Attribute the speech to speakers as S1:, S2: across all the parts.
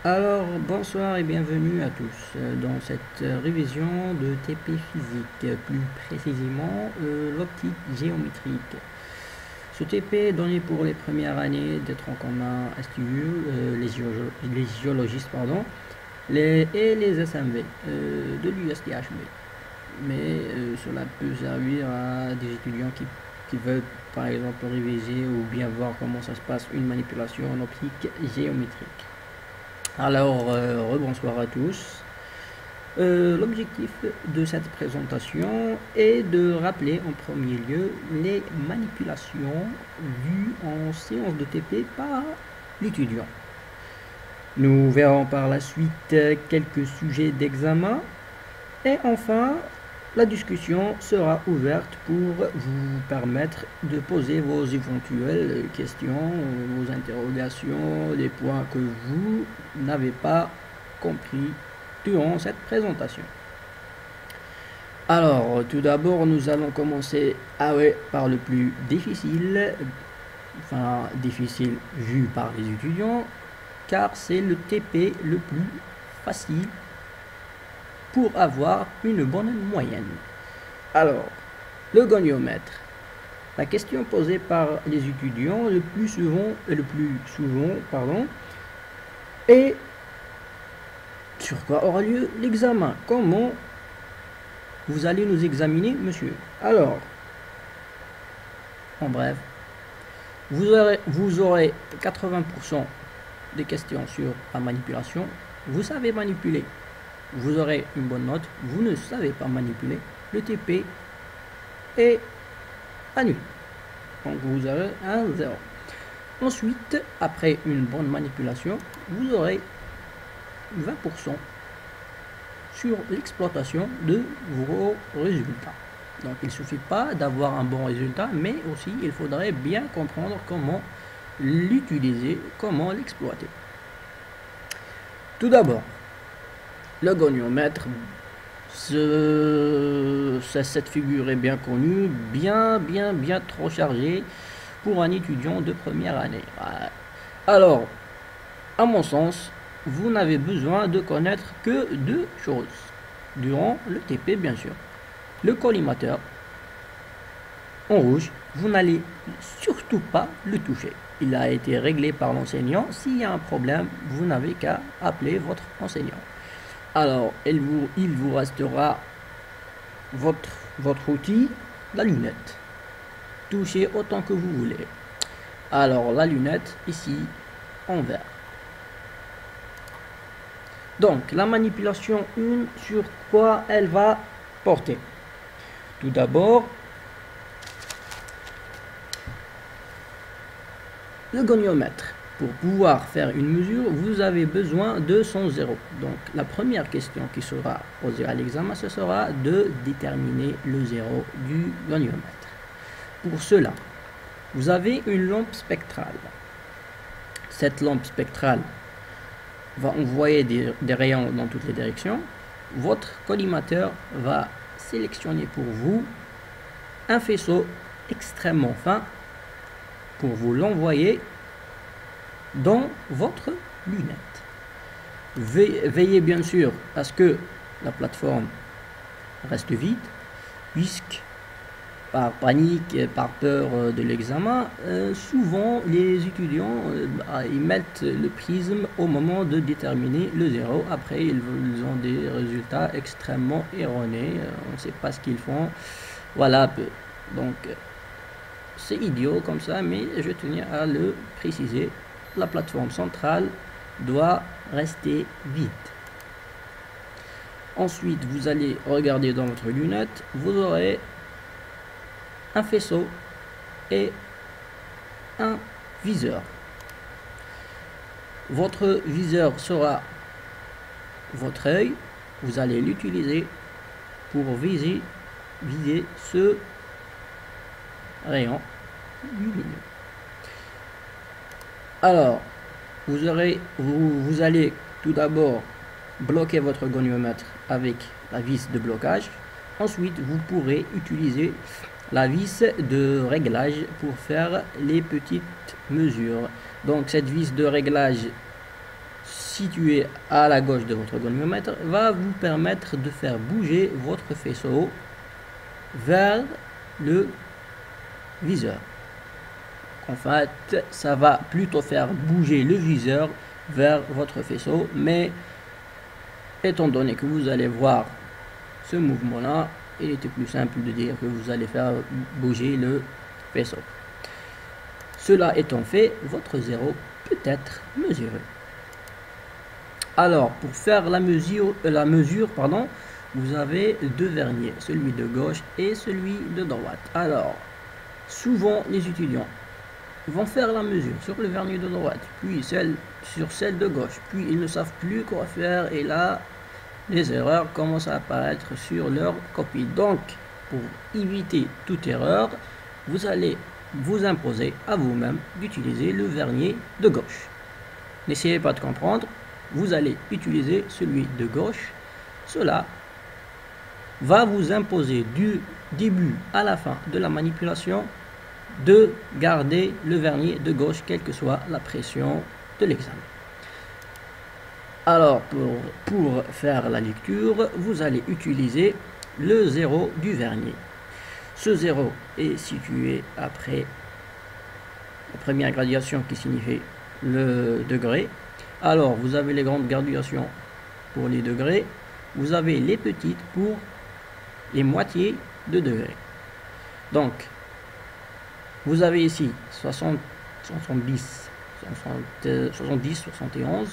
S1: Alors, bonsoir et bienvenue à tous dans cette révision de TP physique, plus précisément l'optique géométrique. Ce TP est donné pour les premières années des troncs communs STU, les géologistes, pardon, et les SMV de l'USTHB. Mais cela peut servir à des étudiants qui veulent par exemple réviser ou bien voir comment ça se passe une manipulation en optique géométrique. Alors, rebonsoir à tous. L'objectif de cette présentation est de rappeler en premier lieu les manipulations vues en séance de TP par l'étudiant. Nous verrons par la suite quelques sujets d'examen et enfin la discussion sera ouverte pour vous permettre de poser vos éventuelles questions, vos interrogations, les points que vous n'avez pas compris durant cette présentation. Alors, tout d'abord, nous allons commencer par le plus difficile, enfin difficile vu par les étudiants, car c'est le TP le plus facile pour avoir une bonne moyenne. Alors, le goniomètre. La question posée par les étudiants le plus souvent, est sur quoi aura lieu l'examen. Comment vous allez nous examiner, monsieur? Alors, en bref, vous aurez 80% des questions sur la manipulation. Vous savez manipuler, vous aurez une bonne note. Vous ne savez pas manipuler, le TP est annulé. Donc vous avez un 0. Ensuite, après une bonne manipulation, vous aurez 20% sur l'exploitation de vos résultats. Donc il ne suffit pas d'avoir un bon résultat, mais aussi il faudrait bien comprendre comment l'utiliser, comment l'exploiter. Tout d'abord, le goniomètre, cette figure est bien connue, bien trop chargée pour un étudiant de première année. Alors, à mon sens, vous n'avez besoin de connaître que deux choses durant le TP, bien sûr. Le collimateur en rouge, vous n'allez surtout pas le toucher. Il a été réglé par l'enseignant. S'il y a un problème, vous n'avez qu'à appeler votre enseignant. Alors, il vous restera votre outil, la lunette. Touchez autant que vous voulez. Alors, la lunette, ici, en vert. Donc, la manipulation 1, sur quoi elle va porter? Tout d'abord, le goniomètre. Pour pouvoir faire une mesure, vous avez besoin de son zéro. Donc, la première question qui sera posée à l'examen, ce sera de déterminer le zéro du goniomètre. Pour cela, vous avez une lampe spectrale. Cette lampe spectrale va envoyer des rayons dans toutes les directions. Votre collimateur va sélectionner pour vous un faisceau extrêmement fin pour vous l'envoyer dans votre lunette. Veillez bien sûr à ce que la plateforme reste vide, puisque par panique et par peur de l'examen, souvent les étudiants ils mettent le prisme au moment de déterminer le zéro. Après, ils ont des résultats extrêmement erronés. On ne sait pas ce qu'ils font. Voilà. Donc, c'est idiot comme ça, mais je tenais à le préciser. La plateforme centrale doit rester vide. Ensuite, vous allez regarder dans votre lunette. Vous aurez un faisceau et un viseur. Votre viseur sera votre œil. Vous allez l'utiliser pour viser ce rayon lumineux. Alors, vous allez tout d'abord bloquer votre goniomètre avec la vis de blocage. Ensuite, vous pourrez utiliser la vis de réglage pour faire les petites mesures. Donc cette vis de réglage, situé à la gauche de votre goniomètre va vous permettre de faire bouger votre faisceau vers le viseur. En fait, ça va plutôt faire bouger le viseur vers votre faisceau, mais étant donné que vous allez voir ce mouvement-là, il était plus simple de dire que vous allez faire bouger le faisceau. Cela étant fait, votre zéro peut être mesuré. Alors, pour faire la mesure, vous avez deux verniers, celui de gauche et celui de droite. Alors, souvent les étudiants vont faire la mesure sur le vernier de droite, puis sur celle de gauche, puis ils ne savent plus quoi faire et là, les erreurs commencent à apparaître sur leur copie. Donc, pour éviter toute erreur, vous allez vous imposer à vous-même d'utiliser le vernier de gauche. N'essayez pas de comprendre, vous allez utiliser celui de gauche. Cela va vous imposer du début à la fin de la manipulation de garder le vernier de gauche, quelle que soit la pression de l'examen. Alors, pour faire la lecture, vous allez utiliser le zéro du vernier. Ce zéro est situé après la première graduation qui signifie le degré. Alors, vous avez les grandes graduations pour les degrés. Vous avez les petites pour les moitiés de degrés. Donc, vous avez ici 60, 70, 70, 71,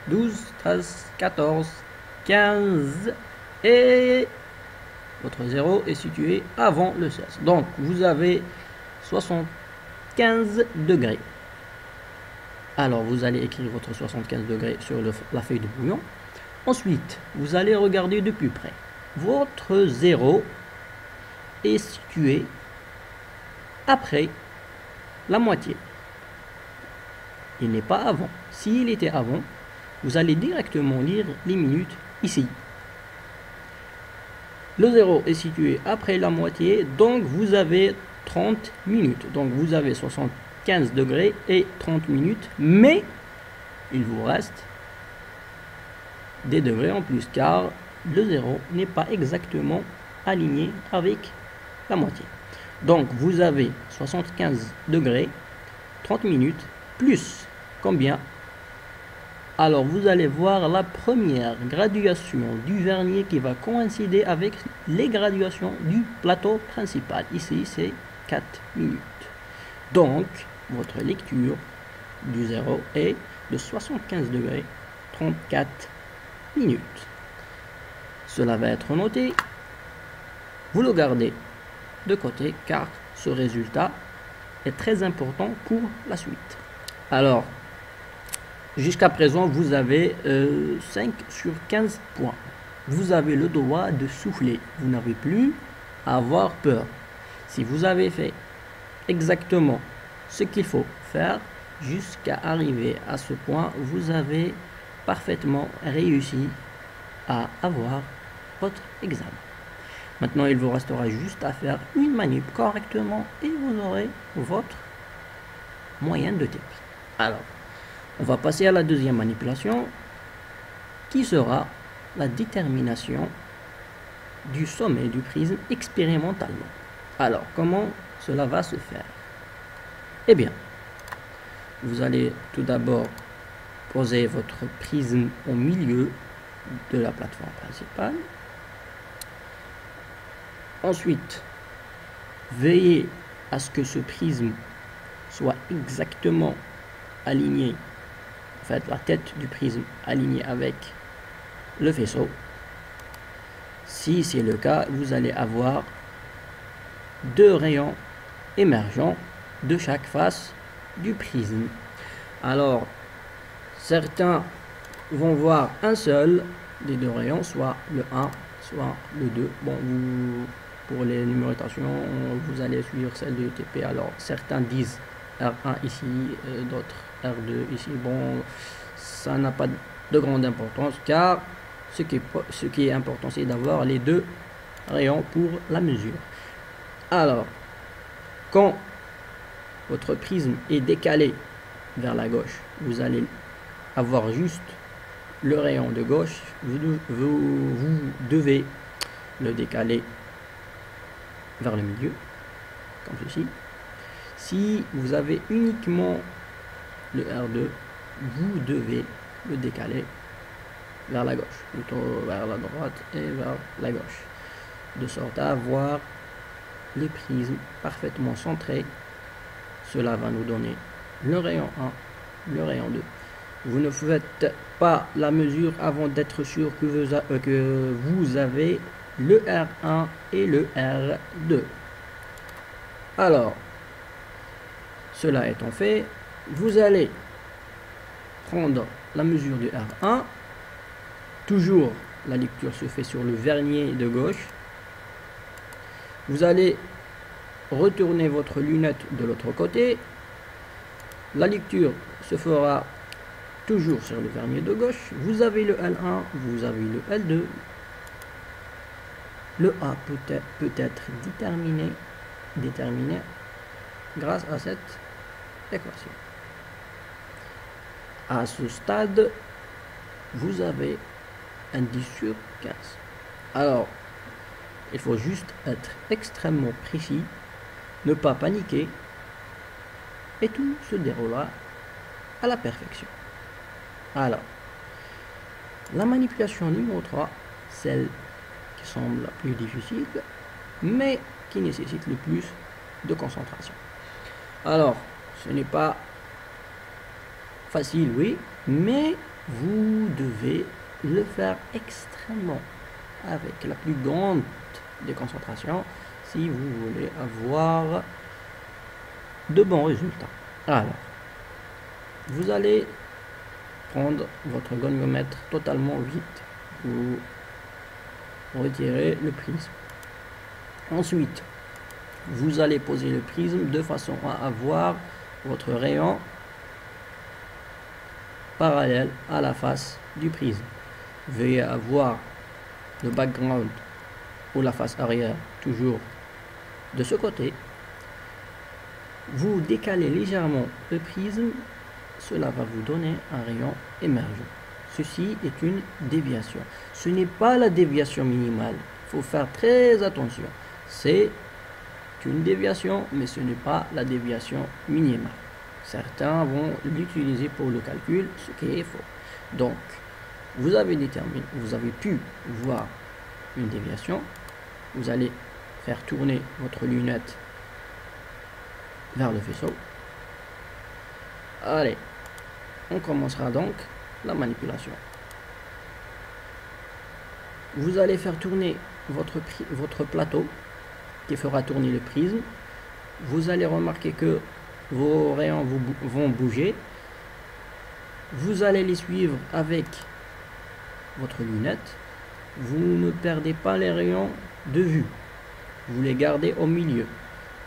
S1: 12, 13, 14, 15 et votre 0 est situé avant le 16. Donc, vous avez 75 degrés. Alors, vous allez écrire votre 75 degrés sur la feuille de brouillon. Ensuite, vous allez regarder de plus près. Votre 0 est situé après la moitié. Il n'est pas avant. S'il était avant, vous allez directement lire les minutes ici. Le 0 est situé après la moitié, donc vous avez 30 minutes. Donc vous avez 75 degrés et 30 minutes, mais il vous reste des degrés en plus, car le 0 n'est pas exactement aligné avec la moitié. Donc vous avez 75 degrés, 30 minutes, plus combien? Alors vous allez voir la première graduation du vernier qui va coïncider avec les graduations du plateau principal. Ici c'est 4 minutes. Donc votre lecture du 0 est de 75 degrés, 34 minutes. Cela va être noté. Vous le gardez de côté car ce résultat est très important pour la suite. Alors, jusqu'à présent, vous avez 5 sur 15 points. Vous avez le droit de souffler. Vous n'avez plus à avoir peur. Si vous avez fait exactement ce qu'il faut faire jusqu'à arriver à ce point, vous avez parfaitement réussi à avoir votre examen. Maintenant, il vous restera juste à faire une manip correctement et vous aurez votre moyenne de TP. Alors, on va passer à la deuxième manipulation qui sera la détermination du sommet du prisme expérimentalement. Alors, comment cela va se faire? Eh bien, vous allez tout d'abord poser votre prisme au milieu de la plateforme principale. Ensuite, veillez à ce que ce prisme soit exactement aligné, en fait la tête du prisme alignée avec le faisceau. Si c'est le cas, vous allez avoir deux rayons émergents de chaque face du prisme. Alors, certains vont voir un seul des deux rayons, soit le 1, soit le 2. Bon, pour les numérotations, vous allez suivre celle de TP. Alors, certains disent R1 ici, d'autres R2 ici. Bon, ça n'a pas de grande importance, car ce qui est important, c'est d'avoir les deux rayons pour la mesure. Alors, quand votre prisme est décalé vers la gauche, vous allez avoir juste le rayon de gauche, vous devez le décaler vers le milieu, comme ceci. Si vous avez uniquement le R2, vous devez le décaler vers la gauche, plutôt vers la droite et vers la gauche, de sorte à avoir le prisme parfaitement centré. Cela va nous donner le rayon 1, le rayon 2. Vous ne faites pas la mesure avant d'être sûr que vous avez le R1 et le R2. Alors, cela étant fait, vous allez prendre la mesure du R1. Toujours, la lecture se fait sur le vernier de gauche. Vous allez retourner votre lunette de l'autre côté. La lecture se fera toujours sur le vernier de gauche. Vous avez le L1, vous avez le L2. Le A peut être déterminé grâce à cette équation. À ce stade, vous avez un 10 sur 15. Alors, il faut juste être extrêmement précis, ne pas paniquer, et tout se déroulera à la perfection. Alors, la manipulation numéro 3, celle qui semble la plus difficile, mais qui nécessite le plus de concentration. Alors, ce n'est pas facile, oui, mais vous devez le faire extrêmement avec la plus grande des concentrations si vous voulez avoir de bons résultats. Alors, vous allez prendre votre goniomètre totalement vide. Vous retirez le prisme. Ensuite, vous allez poser le prisme de façon à avoir votre rayon parallèle à la face du prisme. Veuillez avoir le background ou la face arrière toujours de ce côté. Vous décalez légèrement le prisme, cela va vous donner un rayon émergent. Ceci est une déviation. Ce n'est pas la déviation minimale. Il faut faire très attention. C'est une déviation, mais ce n'est pas la déviation minimale. Certains vont l'utiliser pour le calcul, ce qui est faux. Donc, vous avez pu voir une déviation. Vous allez faire tourner votre lunette vers le faisceau. Allez, on commencera donc la manipulation. Vous allez faire tourner votre plateau qui fera tourner le prisme. Vous allez remarquer que vos rayons vont bouger. Vous allez les suivre avec votre lunette. Vous ne perdez pas les rayons de vue. Vous les gardez au milieu,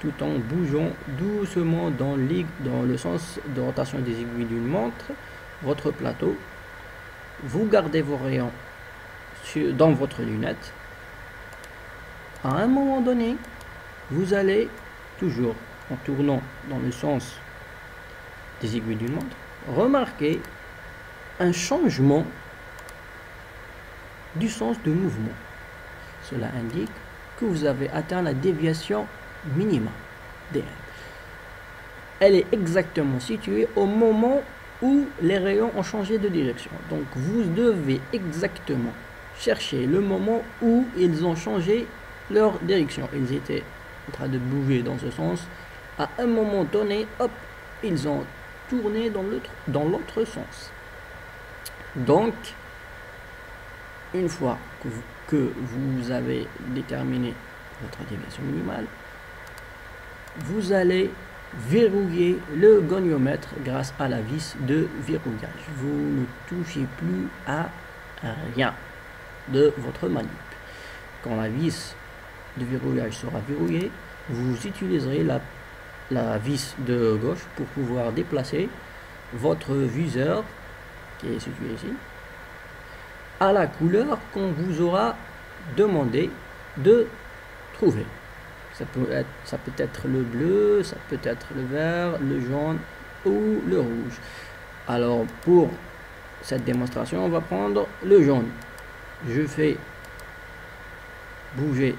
S1: tout en bougeant doucement dans le sens de rotation des aiguilles d'une montre. Votre plateau, vous gardez vos rayons dans votre lunette. À un moment donné, vous allez toujours, en tournant dans le sens des aiguilles d'une montre, remarquer un changement du sens de mouvement. Cela indique que vous avez atteint la déviation minimale dm. Elle est exactement située au moment où les rayons ont changé de direction. Donc vous devez exactement chercher le moment où ils ont changé leur direction. Ils étaient en train de bouger dans ce sens. À un moment donné, hop, ils ont tourné dans l'autre sens. Donc, une fois que vous avez déterminé votre déviation minimale, vous allez verrouiller le goniomètre grâce à la vis de verrouillage. Vous ne touchez plus à rien de votre manip. Quand la vis de verrouillage sera verrouillée, vous utiliserez la vis de gauche pour pouvoir déplacer votre viseur qui est situé ici à la couleur qu'on vous aura demandé de trouver. Ça peut être le bleu, ça peut être le vert, le jaune ou le rouge. Alors pour cette démonstration, on va prendre le jaune. Je fais bouger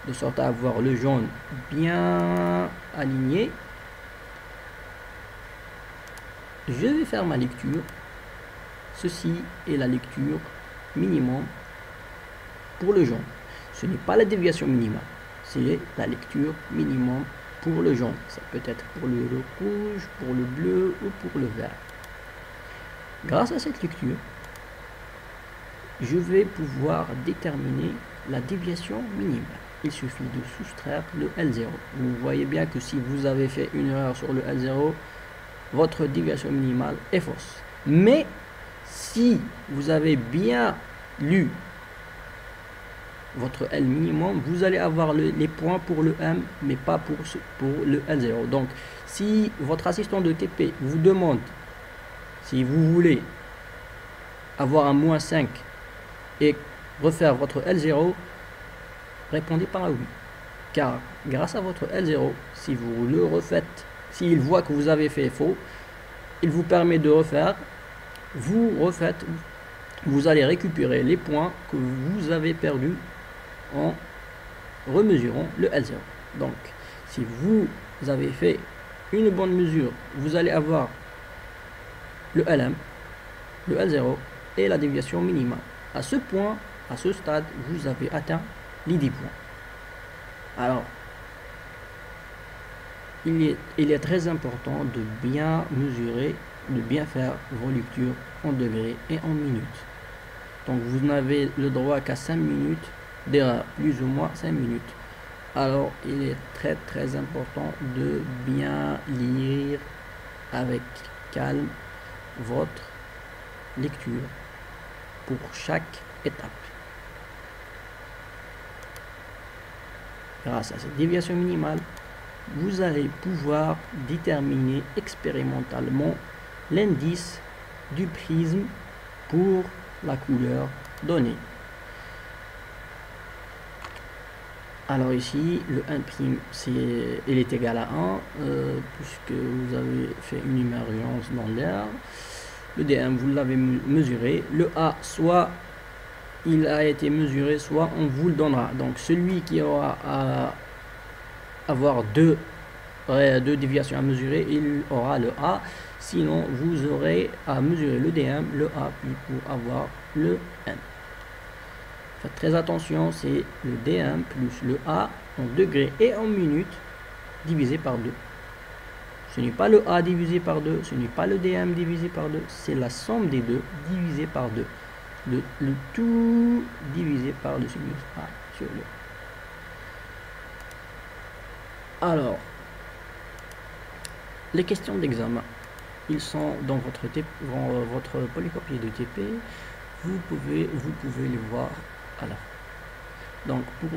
S1: de sorte à avoir le jaune bien aligné. Je vais faire ma lecture. Ceci est la lecture minimum pour le jaune. Ce n'est pas la déviation minimale, c'est la lecture minimum pour le jaune. Ça peut être pour le rouge, pour le bleu ou pour le vert. Grâce à cette lecture, je vais pouvoir déterminer la déviation minimale. Il suffit de soustraire le L0. Vous voyez bien que si vous avez fait une erreur sur le L0, votre déviation minimale est fausse. Mais si vous avez bien lu votre L minimum, vous allez avoir les points pour le M, mais pas pour le L0. Donc, si votre assistant de TP vous demande si vous voulez avoir un moins 5 et refaire votre L0, répondez par oui. Car grâce à votre L0, si vous le refaites, s'il voit que vous avez fait faux, il vous permet de refaire. Vous refaites, vous allez récupérer les points que vous avez perdus en remesurant le L0. Donc, si vous avez fait une bonne mesure, vous allez avoir le LM, le L0 et la déviation minimale. À ce point, à ce stade, vous avez atteint les 10 points. Alors, il est très important de bien mesurer, de bien faire vos lectures en degrés et en minutes. Donc, vous n'avez le droit qu'à 5 minutes d'erreur, plus ou moins 5 minutes. Alors, il est très important de bien lire avec calme votre lecture pour chaque étape. Grâce à cette déviation minimale, vous allez pouvoir déterminer expérimentalement l'indice du prisme pour la couleur donnée. Alors ici, le 1', il est égal à 1, puisque vous avez fait une émergence dans l'air. Le DM, vous l'avez mesuré. Le A, soit il a été mesuré, soit on vous le donnera. Donc celui qui aura à avoir deux déviations à mesurer, il aura le A. Sinon, vous aurez à mesurer le DM, le A, puis pour avoir le M. Faites très attention, c'est le DM plus le A en degrés et en minutes divisé par 2. Ce n'est pas le A divisé par 2, ce n'est pas le DM divisé par 2, c'est la somme des deux divisé par 2. Le tout divisé par le sinus A sur le. Alors, les questions d'examen, ils sont dans votre polycopier de TP. Vous pouvez les voir à la fin. Donc, pour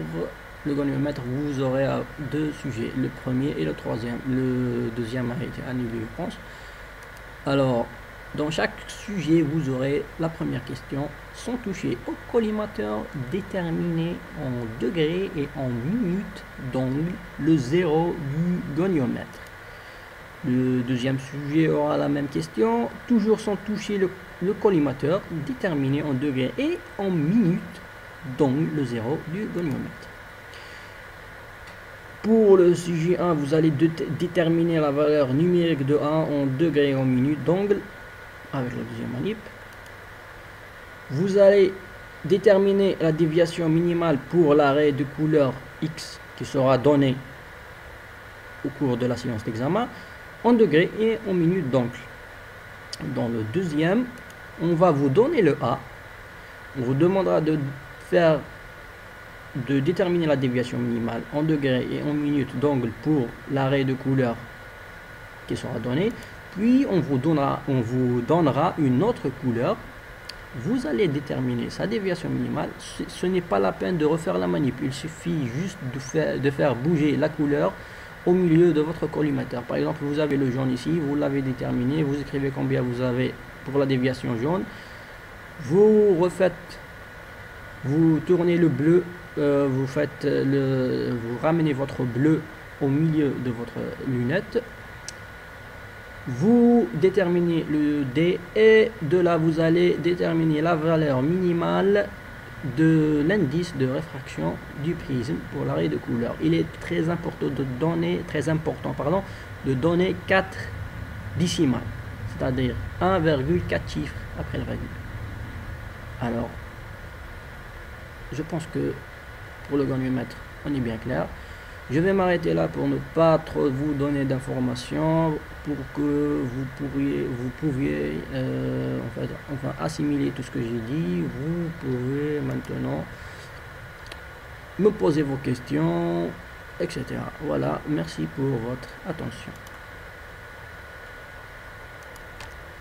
S1: le goniomètre, vous aurez deux sujets, le premier et le troisième. Le deuxième a été annulé, je pense. Alors, dans chaque sujet, vous aurez la première question, sont touchés au collimateur déterminé en degrés et en minutes d'angle, le 0 du goniomètre. Le deuxième sujet aura la même question, toujours sans toucher le collimateur déterminé en degrés et en minutes d'angle, le 0 du goniomètre. Pour le sujet 1, vous allez déterminer la valeur numérique de 1 en degrés et en minutes d'angle avec la deuxième manip. Vous allez déterminer la déviation minimale pour l'arrêt de couleur X qui sera donné au cours de la séance d'examen en degrés et en minutes d'angle. Dans le deuxième, on va vous donner le A. On vous demandera de déterminer la déviation minimale en degrés et en minutes d'angle pour l'arrêt de couleur qui sera donné. Puis on vous donnera une autre couleur. Vous allez déterminer sa déviation minimale. Ce n'est pas la peine de refaire la manip. Il suffit juste de faire bouger la couleur au milieu de votre collimateur. Par exemple, vous avez le jaune ici, vous l'avez déterminé, vous écrivez combien vous avez pour la déviation jaune. Vous tournez le bleu, vous ramenez votre bleu au milieu de votre lunette. vous déterminez le D et de là vous allez déterminer la valeur minimale de l'indice de réfraction du prisme pour la raie de couleur. Il est très important de donner, de donner 4 décimales, c'est-à-dire 1,4 chiffres après le virgule. Alors, je pense que pour le goniomètre, on est bien clair. Je vais m'arrêter là pour ne pas trop vous donner d'informations, pour que vous pouviez assimiler tout ce que j'ai dit. Vous pouvez maintenant me poser vos questions, etc. Voilà, merci pour votre attention.